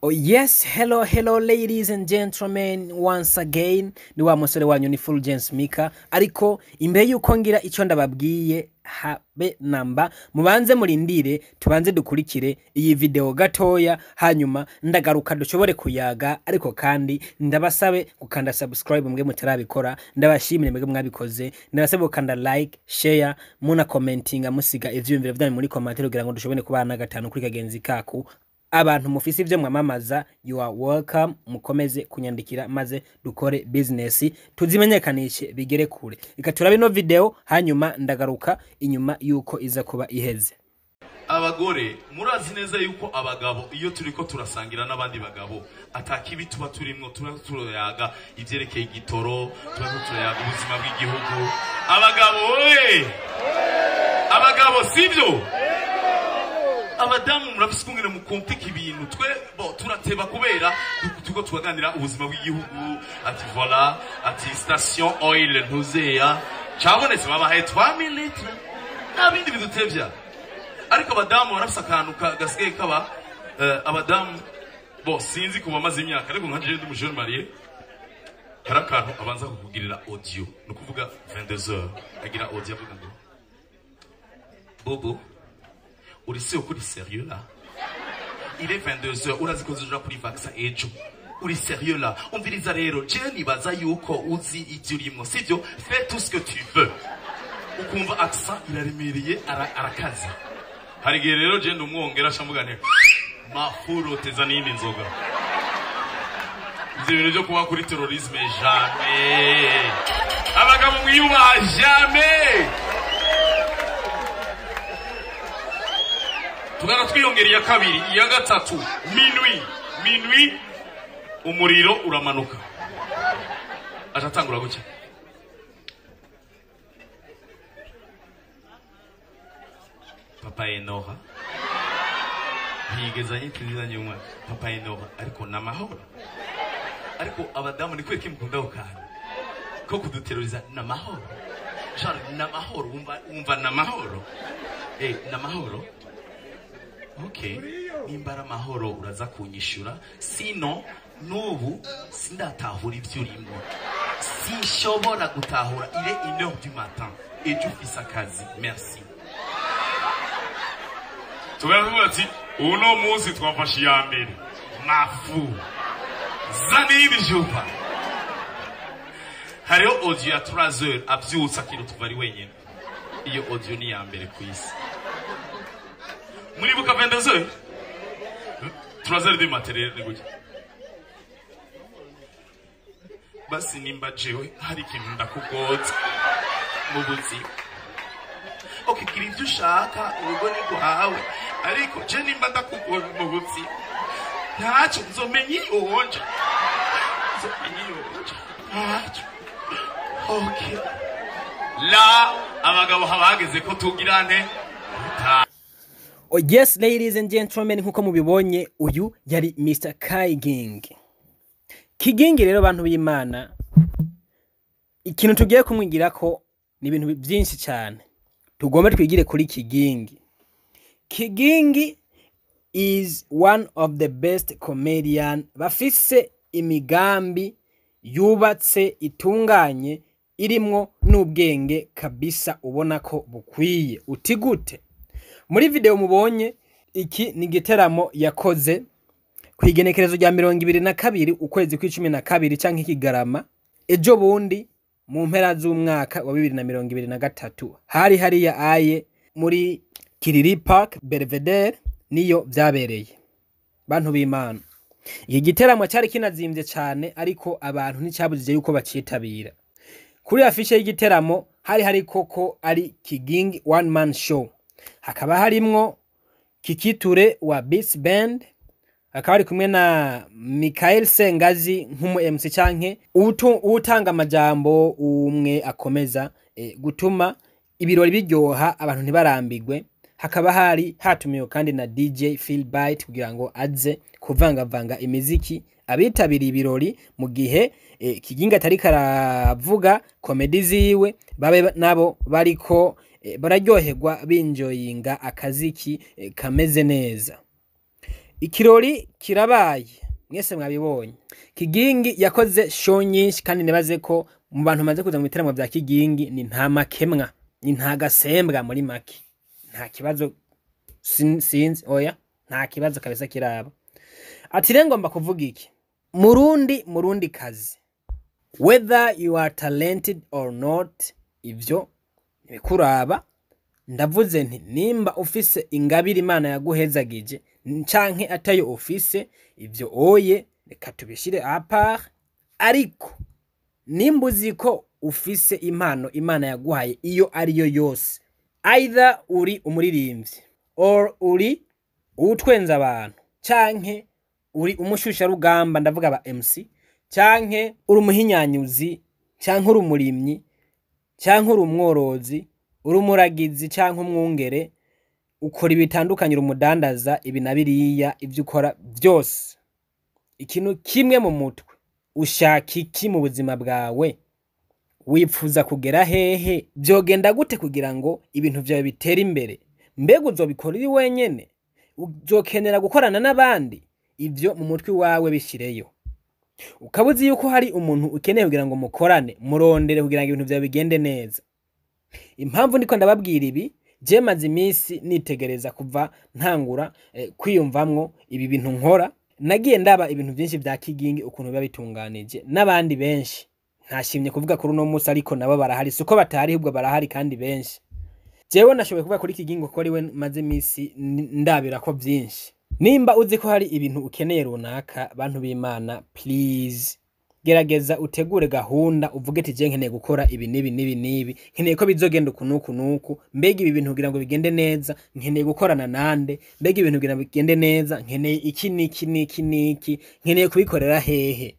Oh yes, hello ladies and gentlemen, once again ni wa musore wanyu ni Fulgence Mika. Ariko imbere yuko ngira ico ndababwiye habe namba mubanze murindire tubanze dukurikire iyi video gatoya, hanyuma ndagaruka dushobore kuyaga. Ariko kandi ndabasabe gukanda subscribe mwe mutarabikora, ndabashimire mwe mwabikoze, ndabasabe gukanda like, share, muna commentinga musiga ivyumviro vyanyu muri commentaire kugira ngo dushobore kubana gatanu kuri kagenzi kaku. Abantu mufisi ivyo mwamamaza, you are welcome, mukomeze kunyandikira maze dukore business tuzimenyekanishe bigere kure. Ikatura no video hanyuma ndagaruka inyuma yuko iza kuba iheze. Abagore murazi neza yuko abagabo iyo turiko turasangira n'abandi bagabo atakibi tuba turimwo turayaga ivyerekeye igitoro, turayaga ubuzima bw'igihugu. Abagabo sivyo? Abadamu murafise kungene mu compte ibintu twe turateba kubera tuko tuganira ubuzima bw'igihugu, ati voilà, ati station oil ntuzeya cyabonetse babahaye 3000 litres nabindi bidutevya. Ariko abadamu barafise akantu gasigaye kaba abadamu sinzi kuba maze imyaka, ariko nkanje ndi mu jeune marié harakantu abanza kukugirira audio, no kuvuga 22h agira audio avuga ngo Bobo uri sérieux là? Il est 22h, urazi ko zija kuri vaccin ejo. Uri sérieux là? Umviriza rero, je nibaza yuko uzi ivyo urimo, sivyo? Fais tout ce que tu veux. Ukumva accent iraremereye arakaza. Hari gihe rero je ndumwongera shamugane. Mafuro teza nini nzoga. Ivyo bintu byo kuba kuri terrorisme jamais. Abagabo mwiyubaha jamais. Tugana twiyongera ya kabiri, ya gatatu, minuit umuriro uramanuka. Atatangura gucya. Papa Enora higezanye tuzanye umwe Papa Enora ariko namahoro. Ariko abadamu ni kweke mukunda ukana ko kuduteroriza namahoro. Genre namahoro, umva namahoro. Namahoro. Okay, nimbara mahoro uraza kunyishura, sino nubu sindatahura ivyo urimo. Sinshobora gutahura, il est 1h du matin et tu fais sa kazi. Merci. Tugavuga ati uno munsi twafashe ya mbere. Mafu. Zani ibijupa. Hariho audio ya 3h avyutsa kiro tuvari wenyene. Iyo audio ni ya mbere kwisi. Muri buka 22h 3h du matin ni gutya. Basi nimba jewe hari ikintu ndakugotsa mu buzima. Okay, kiri ivyo ushaka urugo ni rwawe, ariko je nimba ndakugora mu buzima ntacyo nzomenye iwonje. Okay, la abagabo habageze ko tugirane. Oh yes, ladies and gentlemen, nkuko mubibonye uyu yari Mr. Kigingi. Kigingi rero bantu b'Imana, ikintu tugiye kumwigira ko ni ibintu byinshi cyane. Tugomba twigire kuri Kigingi. Kigingi is one of the best comedian bafise imigambi yubatse itunganye irimwo n'ubwenge kabisa, ubona ko bukwiye. Utigute muri video mubonye, iki ni giteramo yakoze kwigenekerezo rya 22 ukwezi kwa12 canke ikigarama ejo bundi mu mpera z'umwaka wa 2023. hari ya aye muri Kiriri Park Belvedere niyo vyabereye. Bantu b'Imana, iki giteramo cyari kinazimbye cyane, ariko abantu nticyabujije yuko bacitabira. Kuri afishe y'igiteramo hari koko ari Kigingi one man show. Hakaba harimwo Kikiture wa Beats Band, hakaba ari kumwe na Mikael Sengazi nk'umu MC canke utanga amajambo umwe akomeza gutuma ibirori biryoha abantu ntibarambigwe. Hakaba hatumiwe kandi na DJ Philbite kugira ngo aze kuvanga imiziki abitabiriye ibirori, mu gihe Kigingi atari karavuga komedi ziwe babe nabo bariko bararyoherwa binjoyinga akaziki kameze neza. ikirori kirabaye mwese mwabibonye. Kigingi yakoze show nyinshi kandi nibaze ko mu bantu maze kuza mu biteramo bya Kigingi ni nta makemwa, ni nta gasembwa muri make. Nta kibazo sinzi oya, nta kibazo kabisa kiraba. Ati rero ngomba kuvuga iki? Murundi kazi. Whether you are talented or not, ivyo nibikuraba. Ndavuze nti nimba ufise ingabire Imana yaguhezagije canke atayo ufise, ivyo oye reka tubishire apart. Ariko nimba uziko ufise impano Imana yaguhaye iyo ariyo yose, either uri umuririmbyi or uri utwenza abantu canke uri umushusha rugamba, ndavuga aba MC, canke uri umuhinyanyuzi, canke uri umurimyi, canke uri umworozi, uri umuragizi canke umwungere, ukora ibitandukanye, umudandaza ibi na biriya, ivyo ukora byose, ikintu kimwe mu mutwe, ushaka iki mu buzima bwawe? Wipfuza kugera hehe? Byogenda gute kugira ngo ibintu byawe bitere imbere? Mbega uzobikora uri wenyene? Uzokenera gukorana n'abandi? Ivyo mu mutwe wawe bishireyo. Ukabuzi yuko hari umuntu ukeneye kugira ngo mukorane, murondere kugira ngo ibintu byawe bigende neza. Impamvu ndiko ndababwira ibi, je maze iminsi nitegereza kuva ntangura kwiyumvamwo ibi bintu nkora. Nagiye ndaba ibintu byinshi bya Kigingi ukuntu biba bitunganije, n'abandi benshi ntashimye kuvuga kuri uno munsi, ariko nabo barahari, suko batari ahubwo barahari kandi benshi. Jewe nashoboye kuvuga kuri Kigingi kuko ari we maze iminsi ndabira ko byinshi. Nimba uzi ko hari ibintu ukeneye runaka, bantu b'Imana, please gerageza utegure gahunda, uvuge ati je nkeneye gukora ibi nibi, nkeneye ko bizogenda ukunuku, mbega ibi bintu kugira ngo bigende neza nkeneye gukorana nande, mbega ibintu kugira ngo bigende neza nkeneye iki niki, nkeneye kubikorera hehe.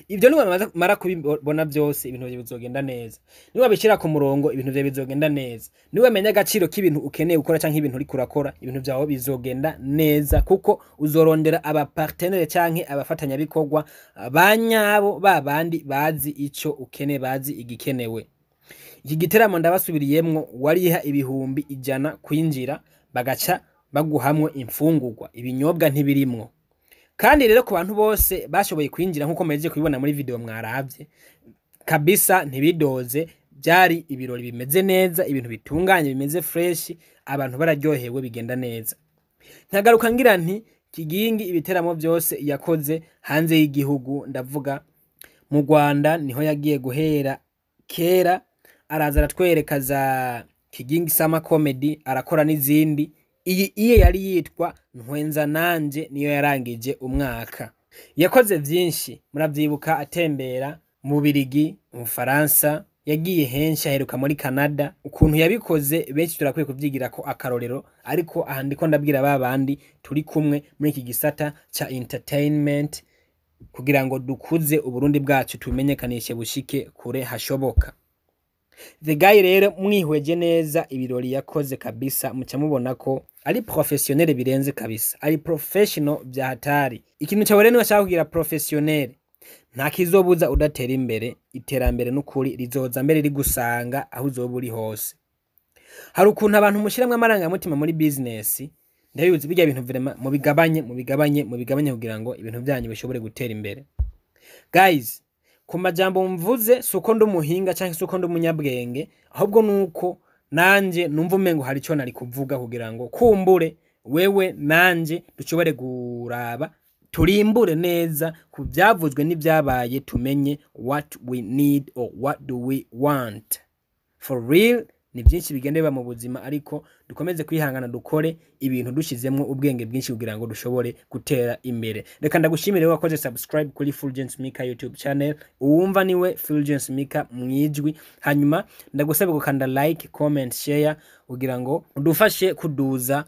Ibyo niba mara kubibona byose, ibintu bizogenda neza. Niba bishira ku murongo, ibintu byawe bizogenda neza. Niba menya agaciro k'ibintu ukeneye gukora canke ibintu uri kurakora, ibintu byawe bizogenda neza, kuko uzorondera aba partenaire canke abafatanya bikorwa banyabo, babandi bazi ico ukeneye, bazi igikenewe. Iki giteramo ndabasubiriyemwo, wariha ibihumbi 100 kwinjira, bagaca baguhamwe imfungurwa, ibinyobwa ntibirimwo. Kandi rero ku bantu bose bashoboye kwinjira nkuko meje kubibona muri video mwaravye kabisa, ntibidoze, byari ibirori bimeze neza, ibintu bitunganye bimeze fresh, abantu bararyohewe, bigenda neza. Ntagaruka ngira nti Kigingi ibiteramo byose yakoze hanze y'igihugu, ndavuga mu Rwanda niho yagiye guhera kera, araza aratwereka za Kigingi Summer Comedy, arakora n'izindi. Iye yari yitwa Ntwenza nanje, niyo yarangije umwaka. Yakoze vyinshi, muravyibuka atembera mu Birigi, mu Faransa, yagiye henshi, aheruka muri Canada. Ukuntu yabikoze benshi turakwiye kuvyigira ko akarorero, ariko aha ndiko ndabwira babandi turi kumwe muri iki gisata cha entertainment, kugira ngo dukuze Uburundi bwacu tumenyekanishe bushike kure hashoboka. The guy rero mwihweje neza ibirori yakoze kabisa, muca mubona ko ari professionnel birenze kabisa, ari professional bya hatari. Ikintu cyawe rero nashaka kugira professionnel, nta kizobuza udatera imbere. Iterambere n'ukuri rizoza mbere rigusanga aho uzoba uri hose. Hari ukuntu abantu mushiramwe amaranga mutima muri business, ndabibuze bijya ibintu vrema mubigabanye kugira ngo ibintu byanyu bishobore gutera imbere. Guys, ku majambo mvuze suko ndo muhinga canke suko ndo munyabwenge, ahubwo nuko nanje numva umengo hari cyo nari kuvuga kugira ngo kumbure wewe nanje dushobore kuraba, turimbure neza ku byavuzwe n'ibyabaye, tumenye what we need or what do we want for real. Ni byinshi bigendeba mu buzima, ariko dukomeze kwihangana, dukore ibintu dushizemwe ubwenge bwinshi kugira ngo dushobore gutera imbere. Reka ndagushimire wakoze subscribe kuri Fulgence Mika YouTube channel, uwumva niwe Fulgence Mika mwijwi. Hanyuma ndagusaba gukanda like, comment, share kugira ngo udufashe kuduza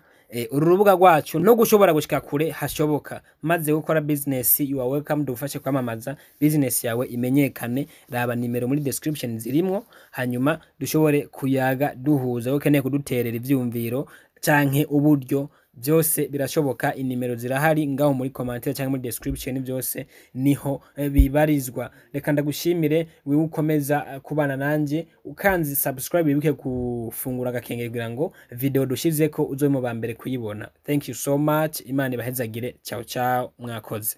urubuga rwacu no gushobora gushika kure hashoboka, maze gukora business. You are welcome, dufashe kwamamaza business yawe imenyekane. Raba nimero muri description zirimwo, hanyuma dushobore kuyaga duhuza. Ukeneye kuduterera ivyumviro canke uburyo byose birashoboka. Inimero zirahari ngaho muri commentaire cyangwa muri description, byose niho bibarizwa. Reka ndagushimire wiwe ukomeza kubana nanje, ukanzi subscribe wibuke gufungura agakengera kugira ngo video dushize ko uzobe mu bambere kuyibona. Thank you so much, Imana ibahezagire. Ciao ciao, mwakoze.